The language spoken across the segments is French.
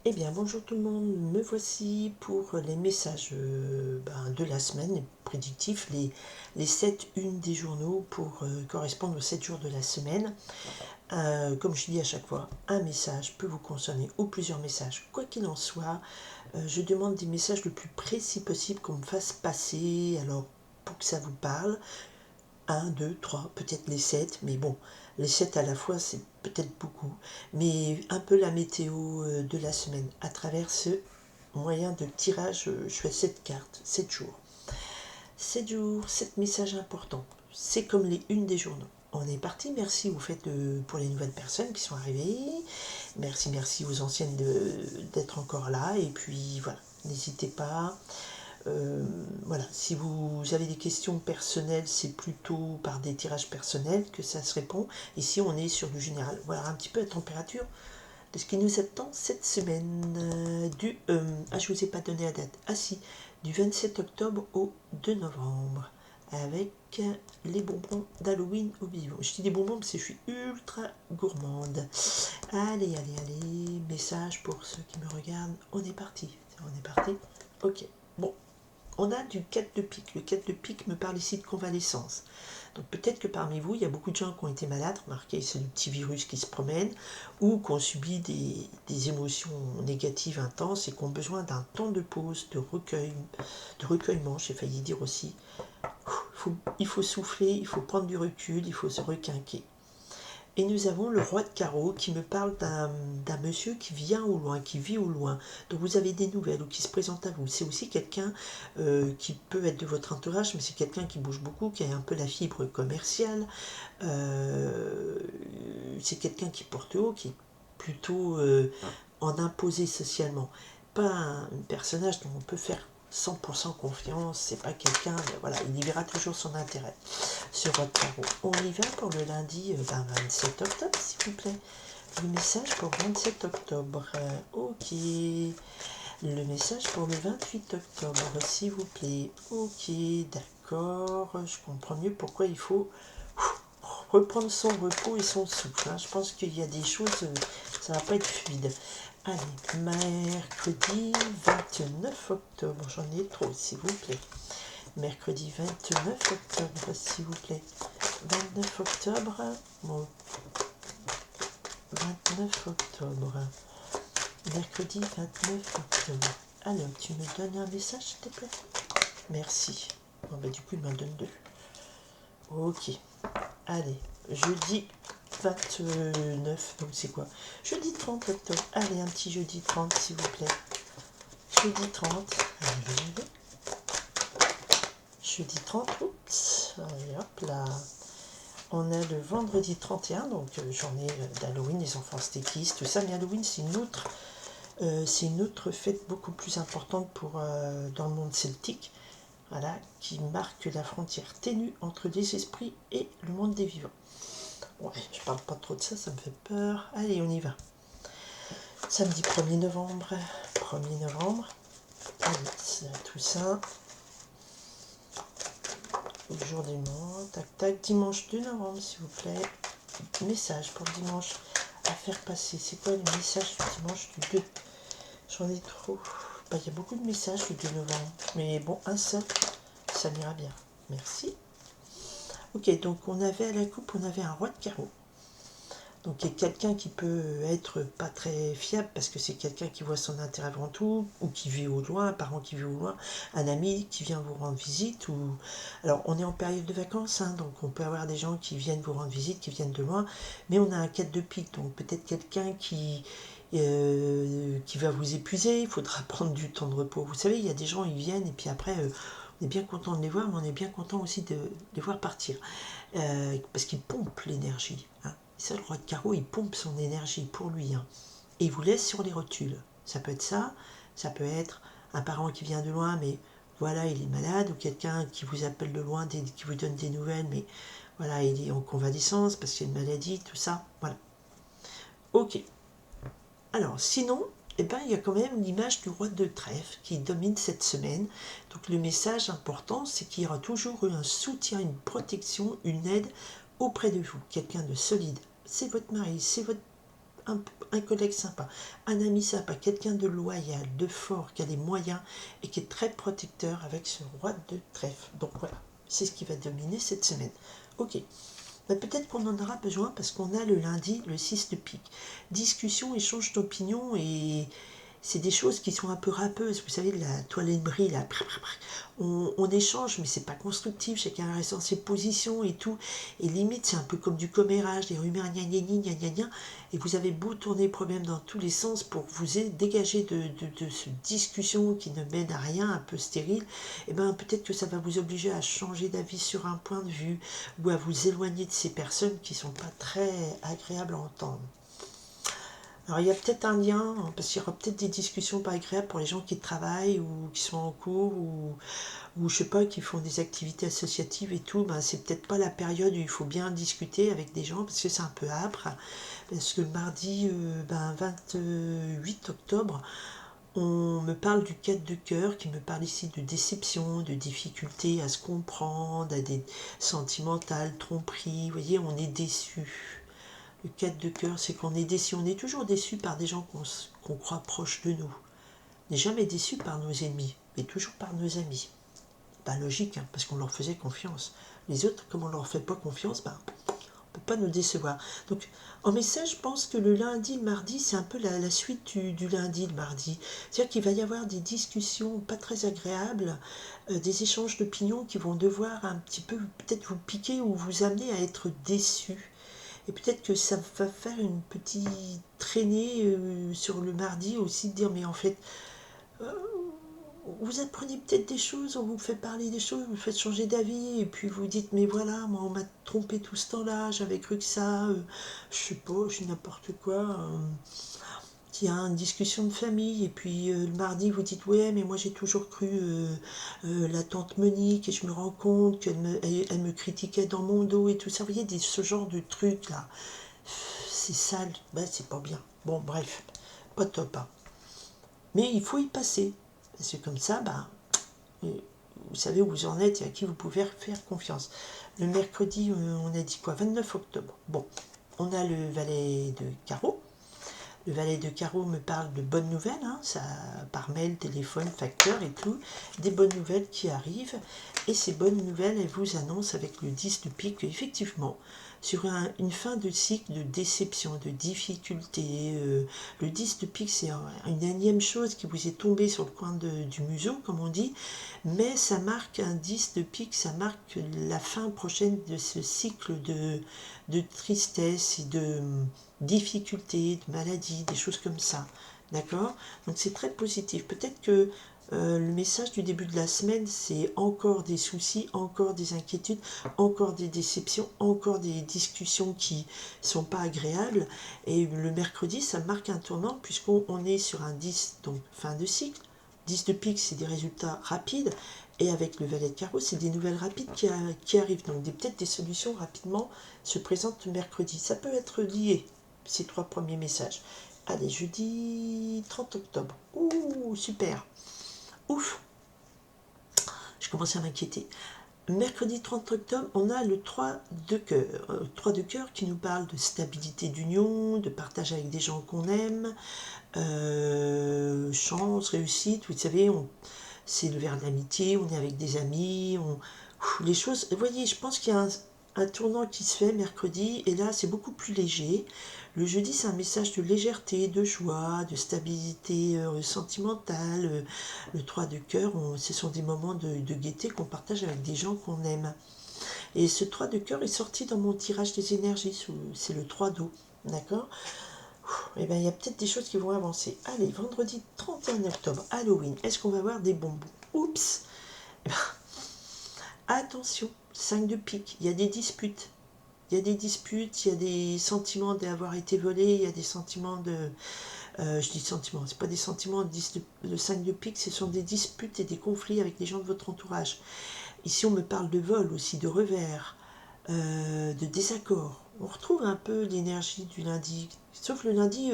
Eh bien, bonjour tout le monde, me voici pour les messages de la semaine, les prédictifs, les 7 unes des journaux pour correspondre aux 7 jours de la semaine. Comme je dis à chaque fois, un message peut vous concerner ou plusieurs messages. Quoi qu'il en soit, je demande des messages le plus précis possible qu'on me fasse passer, alors pour que ça vous parle. Un, 2, 3, peut-être les 7, mais bon, les 7 à la fois, c'est peut-être beaucoup. Mais un peu la météo de la semaine à travers ce moyen de tirage. Je fais 7 cartes, 7 jours. 7 jours, 7 messages importants. C'est comme les unes des journaux. On est parti, merci vous faites pour les nouvelles personnes qui sont arrivées. Merci aux anciennes d'être encore là. Et puis voilà, n'hésitez pas. Voilà, si vous avez des questions personnelles, c'est plutôt par des tirages personnels que ça se répond. Ici, on est sur du général. Voilà un petit peu la température de ce qui nous attend cette semaine. Je vous ai pas donné la date. Ah si, du 27 octobre au 2 novembre. Avec les bonbons d'Halloween au vivant. Je dis des bonbons parce que je suis ultra gourmande. Allez, message pour ceux qui me regardent. On est parti. Ok. Bon, on a du 4 de pique. Le 4 de pique me parle ici de convalescence. Donc peut-être que parmi vous, il y a beaucoup de gens qui ont été malades, remarquez, c'est le petit virus qui se promène, ou qui ont subi des émotions négatives intenses et qui ont besoin d'un temps de pause, de recueillement, j'ai failli dire aussi. Il faut souffler, il faut prendre du recul, il faut se requinquer. Et nous avons le roi de carreau qui me parle d'un monsieur qui vient au loin, qui vit au loin. Donc vous avez des nouvelles ou qui se présente à vous. C'est aussi quelqu'un qui peut être de votre entourage, mais c'est quelqu'un qui bouge beaucoup, qui a un peu la fibre commerciale. C'est quelqu'un qui porte haut, qui est plutôt en imposé socialement. Pas un personnage dont on peut faire 100% confiance, c'est pas quelqu'un, voilà, il y verra toujours son intérêt sur votre tarot. On y va pour le lundi 27 octobre, s'il vous plaît. Le message pour 27 octobre. Ok. Le message pour le 28 octobre, s'il vous plaît. Ok, d'accord. Je comprends mieux pourquoi il faut reprendre son repos et son souffle. Je pense qu'il y a des choses, ça va pas être fluide. Allez, mercredi 29 octobre, j'en ai trop, s'il vous plaît. Mercredi 29 octobre, s'il vous plaît. 29 octobre, bon, 29 octobre. Mercredi 29 octobre. Alors, tu me donnes un message, s'il te plaît? Merci. Bon, bah, du coup, il m'en donne deux. Ok. Allez, jeudi 29, donc c'est quoi? Jeudi 30 octobre. Allez, un petit jeudi 30, s'il vous plaît. Jeudi 30. Allez. Jeudi 30, oups. Allez, hop là. On a le vendredi 31, donc journée d'Halloween, les enfants stéquistes, tout ça. Mais Halloween, c'est une autre fête beaucoup plus importante dans le monde celtique, voilà, qui marque la frontière ténue entre les esprits et le monde des vivants. Ouais, je parle pas trop de ça, ça me fait peur. Allez, on y va. Samedi 1er novembre. 1er novembre. Allez, c'est tout ça. Le jour des morts. Tac, tac. Dimanche 2 novembre, s'il vous plaît. Message pour dimanche à faire passer. C'est quoi le message du dimanche du 2? J'en ai trop. Bah, il y a beaucoup de messages du 2 novembre. Mais bon, un seul, ça m'ira bien. Merci. Ok, donc on avait à la coupe, on avait un roi de carreau. Donc il y a quelqu'un qui peut être pas très fiable parce que c'est quelqu'un qui voit son intérêt avant tout, ou qui vit au loin, un parent qui vit au loin, un ami qui vient vous rendre visite. Alors on est en période de vacances, donc on peut avoir des gens qui viennent vous rendre visite, qui viennent de loin, mais on a un 4 de pique, donc peut-être quelqu'un qui va vous épuiser, il faudra prendre du temps de repos. Vous savez, il y a des gens, ils viennent et puis après, on est bien content de les voir, mais on est bien content aussi de les voir partir. Parce qu'ils pompent l'énergie. Ça, le roi de carreau, il pompe son énergie pour lui. Et il vous laisse sur les rotules. Ça peut être ça peut être un parent qui vient de loin, mais voilà, il est malade, ou quelqu'un qui vous appelle de loin, qui vous donne des nouvelles, mais voilà, il est en convalescence parce qu'il y a une maladie, tout ça. Voilà. Ok. Alors, sinon, il y a quand même l'image du roi de trèfle qui domine cette semaine. Donc, le message important, c'est qu'il y aura toujours un soutien, une protection, une aide auprès de vous. Quelqu'un de solide. C'est votre mari, c'est un collègue sympa, un ami sympa, quelqu'un de loyal, de fort, qui a les moyens et qui est très protecteur avec ce roi de trèfle. Donc voilà, c'est ce qui va dominer cette semaine. Ok. Peut-être qu'on en aura besoin parce qu'on a le lundi, le 6 de pique. Discussion, échange d'opinion et c'est des choses qui sont un peu râpeuses. Vous savez, la toiletterie, là, on échange, mais c'est pas constructif. Chacun reste dans ses positions et tout. Et limite, c'est un peu comme du commérage, des rumeurs, gna gna gna gna gna. Et vous avez beau tourner le problème dans tous les sens pour vous dégager de cette discussion qui ne mène à rien, un peu stérile, et ben peut-être que ça va vous obliger à changer d'avis sur un point de vue ou à vous éloigner de ces personnes qui sont pas très agréables à entendre. Alors il y a peut-être un lien, parce qu'il y aura peut-être des discussions pas agréables pour les gens qui travaillent ou qui sont en cours ou je sais pas, qui font des activités associatives et tout. Ben, c'est peut-être pas la période où il faut bien discuter avec des gens parce que c'est un peu âpre. Parce que le mardi 28 octobre, on me parle du 4 de cœur qui me parle ici de déception, de difficulté à se comprendre, à des sentimentales, tromperies. Vous voyez, on est déçu. Le 4 de cœur, c'est qu'on est déçu. On est toujours déçu par des gens qu'on croit proches de nous. On n'est jamais déçu par nos ennemis, mais toujours par nos amis. Bah logique, hein, parce qu'on leur faisait confiance. Les autres, comme on leur fait pas confiance, on ne peut pas nous décevoir. Donc, en message, je pense que le lundi, le mardi, c'est un peu la suite du lundi, le mardi. C'est-à-dire qu'il va y avoir des discussions pas très agréables, des échanges d'opinions qui vont devoir un petit peu peut-être vous piquer ou vous amener à être déçus. Et peut-être que ça va faire une petite traînée sur le mardi aussi, de dire mais en fait, euh, vous apprenez peut-être des choses, on vous fait parler des choses, vous faites changer d'avis, et puis vous dites mais voilà, moi on m'a trompé tout ce temps-là, j'avais cru que ça, je sais pas, je suis n'importe quoi. Il y a une discussion de famille, et puis le mardi vous dites ouais mais moi j'ai toujours cru la tante Monique, et je me rends compte elle me critiquait dans mon dos et tout ça. Vous voyez, ce genre de trucs là, c'est sale, bah, c'est pas bien. Bon bref, pas top. Hein. Mais il faut y passer. Parce que comme ça, vous savez où vous en êtes et à qui vous pouvez faire confiance. Le mercredi, on a dit quoi? 29 octobre. Bon, on a le valet de carreau. Le valet de carreau me parle de bonnes nouvelles, hein, ça, par mail, téléphone, facteur et tout. Des bonnes nouvelles qui arrivent. Et ces bonnes nouvelles, elles vous annoncent avec le 10 de pique qu'effectivement, sur une fin de cycle de déception, de difficulté, le 10 de pique, c'est une énième chose qui vous est tombée sur le coin du museau, comme on dit, mais ça marque un 10 de pique, ça marque la fin prochaine de ce cycle de tristesse et de difficultés, de maladies, des choses comme ça. D'accord? Donc c'est très positif. Peut-être que le message du début de la semaine, c'est encore des soucis, encore des inquiétudes, encore des déceptions, encore des discussions qui sont pas agréables. Et le mercredi, ça marque un tournant puisqu'on est sur un 10, donc fin de cycle. 10 de pique, c'est des résultats rapides. Et avec le valet de carreau, c'est des nouvelles rapides qui arrivent. Donc peut-être des solutions rapidement se présentent le mercredi. Ça peut être lié, ces trois premiers messages. Allez, jeudi 30 octobre. Ouh, super. Ouf, je commençais à m'inquiéter. Mercredi 30 octobre, on a le 3 de cœur. 3 de cœur qui nous parle de stabilité d'union, de partage avec des gens qu'on aime, chance, réussite. Vous savez, c'est le vers de l'amitié, on est avec des amis, les choses. Vous voyez, je pense qu'il y a un tournant qui se fait mercredi, et là, c'est beaucoup plus léger. Le jeudi, c'est un message de légèreté, de joie, de stabilité sentimentale. Le 3 de cœur, ce sont des moments de gaieté qu'on partage avec des gens qu'on aime. Et ce 3 de cœur est sorti dans mon tirage des énergies, c'est le 3 d'eau. D'accord? Et bien, il y a peut-être des choses qui vont avancer. Allez, vendredi 31 octobre, Halloween. Est-ce qu'on va avoir des bonbons? Oups! Attention, 5 de pique, il y a des disputes. Il y a des disputes, il y a des sentiments d'avoir été volé, il y a des sentiments de... je dis sentiments, c'est pas des sentiments de 5 de pique, ce sont des disputes et des conflits avec les gens de votre entourage. Ici, on me parle de vol aussi, de revers, de désaccord. On retrouve un peu l'énergie du lundi. Sauf le lundi,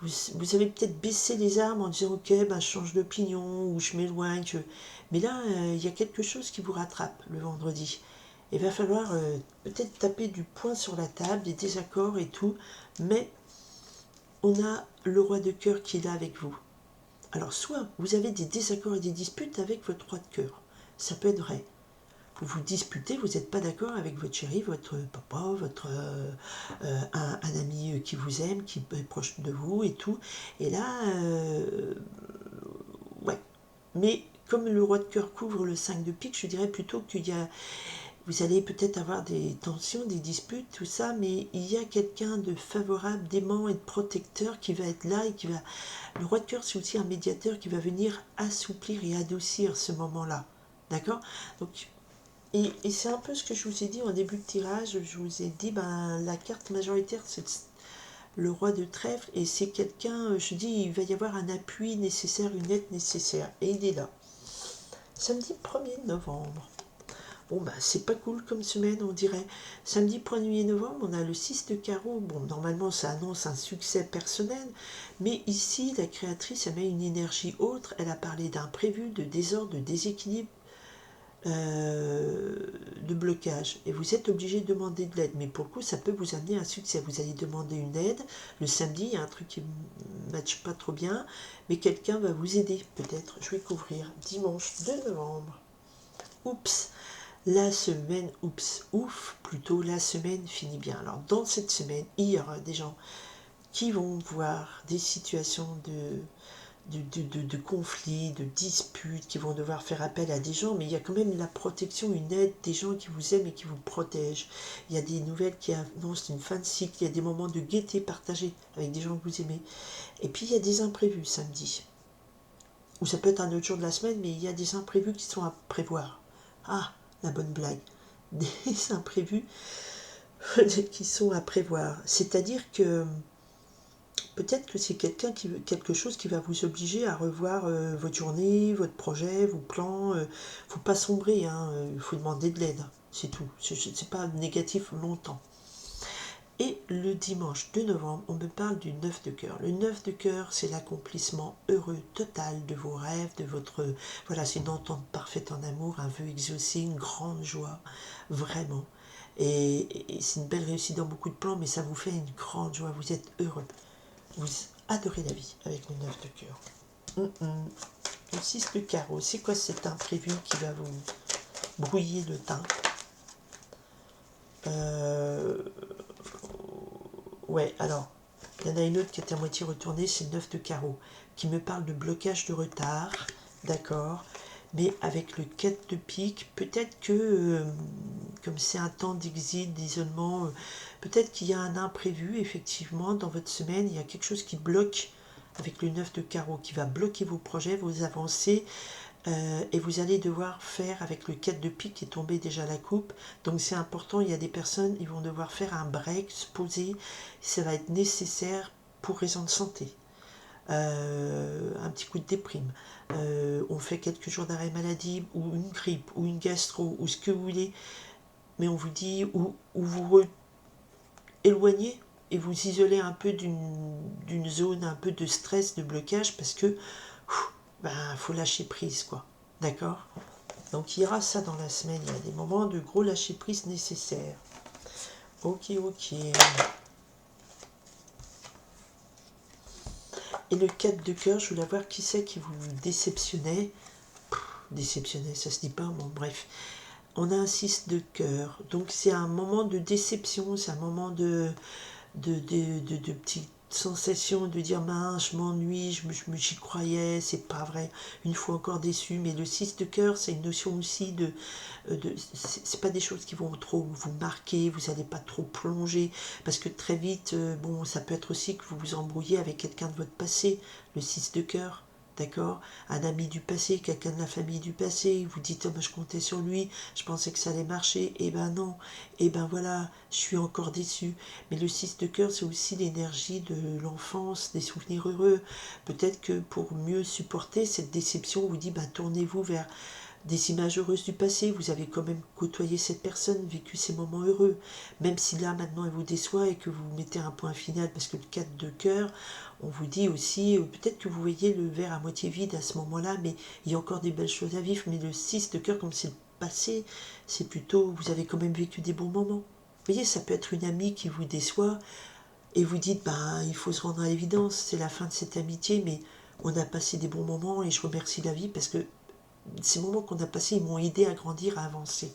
vous avez peut-être baissé les armes en disant ok, je change d'opinion ou je m'éloigne. Mais là, il y a quelque chose qui vous rattrape le vendredi. Il va falloir peut-être taper du poing sur la table, des désaccords et tout, mais on a le roi de cœur qui est là avec vous. Alors, soit vous avez des désaccords et des disputes avec votre roi de cœur. Ça peut être vrai. Vous vous disputez, vous n'êtes pas d'accord avec votre chéri, votre papa, un ami qui vous aime, qui est proche de vous et tout. Et là, ouais. Mais comme le roi de cœur couvre le 5 de pique, je dirais plutôt qu'il y a... Vous allez peut-être avoir des tensions, des disputes, tout ça, mais il y a quelqu'un de favorable, d'aimant et de protecteur qui va être là et qui va... Le roi de cœur, c'est aussi un médiateur qui va venir assouplir et adoucir ce moment-là. D'accord? Donc, et c'est un peu ce que je vous ai dit en début de tirage. Je vous ai dit, ben, la carte majoritaire, c'est le roi de trèfle, et c'est quelqu'un, je dis, il va y avoir un appui nécessaire, une aide nécessaire, et il est là. Samedi 1er novembre. Bon, bah, c'est pas cool comme semaine, on dirait. Samedi 1er novembre, on a le 6 de carreau. Bon, normalement, ça annonce un succès personnel. Mais ici, la créatrice, elle met une énergie autre. Elle a parlé d'imprévu, de désordre, de déséquilibre, de blocage. Et vous êtes obligé de demander de l'aide. Mais pour le coup, ça peut vous amener à un succès. Vous allez demander une aide. Le samedi, il y a un truc qui ne matche pas trop bien. Mais quelqu'un va vous aider, peut-être. Je vais couvrir. Dimanche 2 novembre. Oups! La semaine, ouf, plutôt la semaine finit bien. Alors dans cette semaine, il y aura des gens qui vont voir des situations de conflits, de disputes, qui vont devoir faire appel à des gens, mais il y a quand même la protection, une aide, des gens qui vous aiment et qui vous protègent. Il y a des nouvelles qui annoncent une fin de cycle, il y a des moments de gaieté partagés avec des gens que vous aimez. Et puis il y a des imprévus samedi. Ou ça peut être un autre jour de la semaine, mais il y a des imprévus qui sont à prévoir. Ah, la bonne blague. Des imprévus qui sont à prévoir. C'est-à-dire que peut-être que c'est quelque chose qui va vous obliger à revoir votre journée, votre projet, vos plans. Il ne faut pas sombrer, hein, il faut demander de l'aide. C'est tout. C'est pas négatif longtemps. Et le dimanche 2 novembre, on me parle du 9 de cœur. Le 9 de cœur, c'est l'accomplissement heureux total de vos rêves, de votre... Voilà, c'est une entente parfaite en amour, un vœu exaucé, une grande joie, vraiment. Et c'est une belle réussite dans beaucoup de plans, mais ça vous fait une grande joie, vous êtes heureux. Vous adorez la vie avec le 9 de cœur. Le 6 de carreau, c'est quoi cet imprévu qui va vous brouiller le teint? Ouais, alors, il y en a une autre qui est à moitié retournée, c'est le 9 de carreau, qui me parle de blocage de retard, d'accord, mais avec le 4 de pique, peut-être que, comme c'est un temps d'exil, d'isolement, peut-être qu'il y a un imprévu, effectivement, dans votre semaine, il y a quelque chose qui bloque avec le 9 de carreau, qui va bloquer vos projets, vos avancées, et vous allez devoir faire avec le 4 de pique qui est tombé déjà à la coupe. Donc c'est important, il y a des personnes, ils vont devoir faire un break, se poser, ça va être nécessaire pour raison de santé. Un petit coup de déprime, on fait quelques jours d'arrêt maladie, ou une grippe, ou une gastro, ou ce que vous voulez, mais on vous dit, ou vous éloignez et vous isolez un peu d'une zone un peu de stress, de blocage, parce que faut lâcher prise, quoi. D'accord? Donc il y aura ça dans la semaine, il y a des moments de gros lâcher prise nécessaires. Ok. Et le 4 de cœur, je voulais voir qui c'est qui vous déceptionnait. Déceptionnait, ça se dit pas, bon bref. On a un 6 de cœur, donc c'est un moment de déception, c'est un moment de petites sensations, de dire mince, je m'ennuie, j'y croyais, c'est pas vrai, une fois encore déçu. Mais le 6 de cœur, c'est une notion aussi c'est pas des choses qui vont trop vous marquer, vous n'allez pas trop plonger, parce que très vite, bon, ça peut être aussi que vous vous embrouillez avec quelqu'un de votre passé, le 6 de cœur. D'accord? Un ami du passé, quelqu'un de la famille du passé, vous dites, oh, ben, je comptais sur lui, je pensais que ça allait marcher, et ben non, et ben voilà, je suis encore déçu. Mais le 6 de cœur, c'est aussi l'énergie de l'enfance, des souvenirs heureux. Peut-être que pour mieux supporter cette déception, on vous dit, ben, tournez-vous vers des images heureuses du passé, vous avez quand même côtoyé cette personne, vécu ces moments heureux, même si là maintenant elle vous déçoit et que vous mettez un point final, parce que le 4 de cœur, on vous dit aussi, peut-être que vous voyez le verre à moitié vide à ce moment-là, mais il y a encore des belles choses à vivre. Mais le 6 de cœur, comme c'est le passé, c'est plutôt, vous avez quand même vécu des bons moments. Vous voyez, ça peut être une amie qui vous déçoit, et vous dites, il faut se rendre à l'évidence, c'est la fin de cette amitié, mais on a passé des bons moments et je remercie la vie parce que ces moments qu'on a passés, ils m'ont aidé à grandir, à avancer.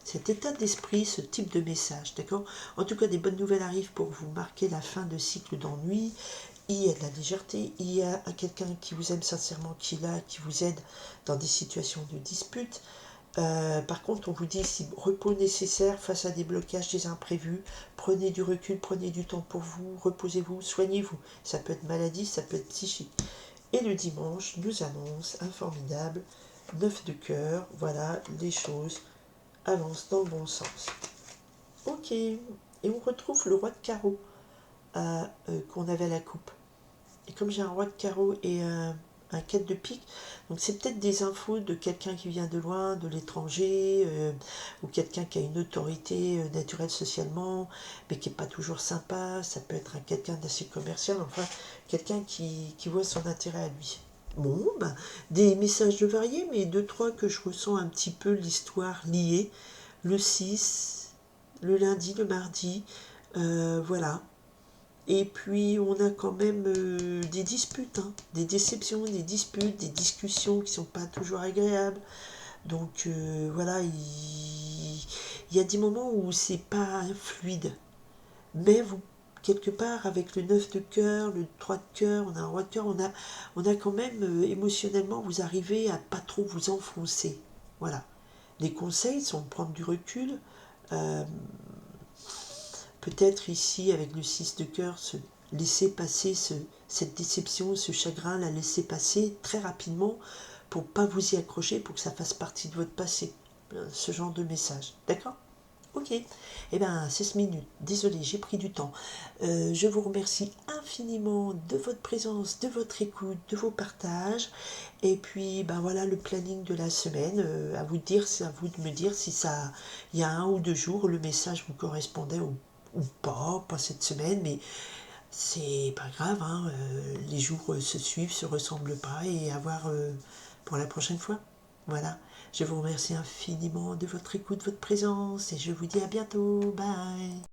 Cet état d'esprit, ce type de message, d'accord? En tout cas, des bonnes nouvelles arrivent pour vous marquer la fin de cycle d'ennui. Il y a de la légèreté, il y a quelqu'un qui vous aime sincèrement, qui est là, qui vous aide dans des situations de dispute. Par contre, on vous dit, si repos nécessaire face à des blocages, des imprévus, prenez du recul, prenez du temps pour vous, reposez-vous, soignez-vous. Ça peut être maladie, ça peut être psychique. Et le dimanche nous annonce un formidable 9 de cœur. Voilà, les choses avancent dans le bon sens. Ok, et on retrouve le roi de carreau qu'on avait à la coupe. Et comme j'ai un roi de carreau et un 4 de pique, donc c'est peut-être des infos de quelqu'un qui vient de loin, de l'étranger, ou quelqu'un qui a une autorité naturelle socialement, mais qui n'est pas toujours sympa. Ça peut être quelqu'un d'assez commercial, enfin quelqu'un qui voit son intérêt à lui. Bon, des messages de variés, mais deux, trois que je ressens un petit peu l'histoire liée. Le 6, le lundi, le mardi, voilà. Et puis on a quand même des disputes, hein, des déceptions, des disputes, des discussions qui ne sont pas toujours agréables. Donc voilà, il y a des moments où c'est pas fluide. Mais vous, quelque part, avec le 9 de cœur, le 3 de cœur, on a un roi de cœur, on a quand même émotionnellement, vous arrivez à pas trop vous enfoncer. Voilà. Les conseils sont de prendre du recul. Euh, Peut-être ici, avec le 6 de cœur, se laisser passer cette déception, ce chagrin, la laisser passer très rapidement pour pas vous y accrocher, pour que ça fasse partie de votre passé. Ce genre de message. D'accord? Ok. Eh bien, 16 minutes. Désolée, j'ai pris du temps. Je vous remercie infiniment de votre présence, de votre écoute, de vos partages. Et puis, voilà le planning de la semaine. À vous de dire, c'est à vous de me dire si ça, il y a 1 ou 2 jours, le message vous correspondait ou pas cette semaine, mais c'est pas grave, hein, les jours se suivent, se ressemblent pas, et à voir pour la prochaine fois. Voilà, je vous remercie infiniment de votre écoute, de votre présence, et je vous dis à bientôt, bye.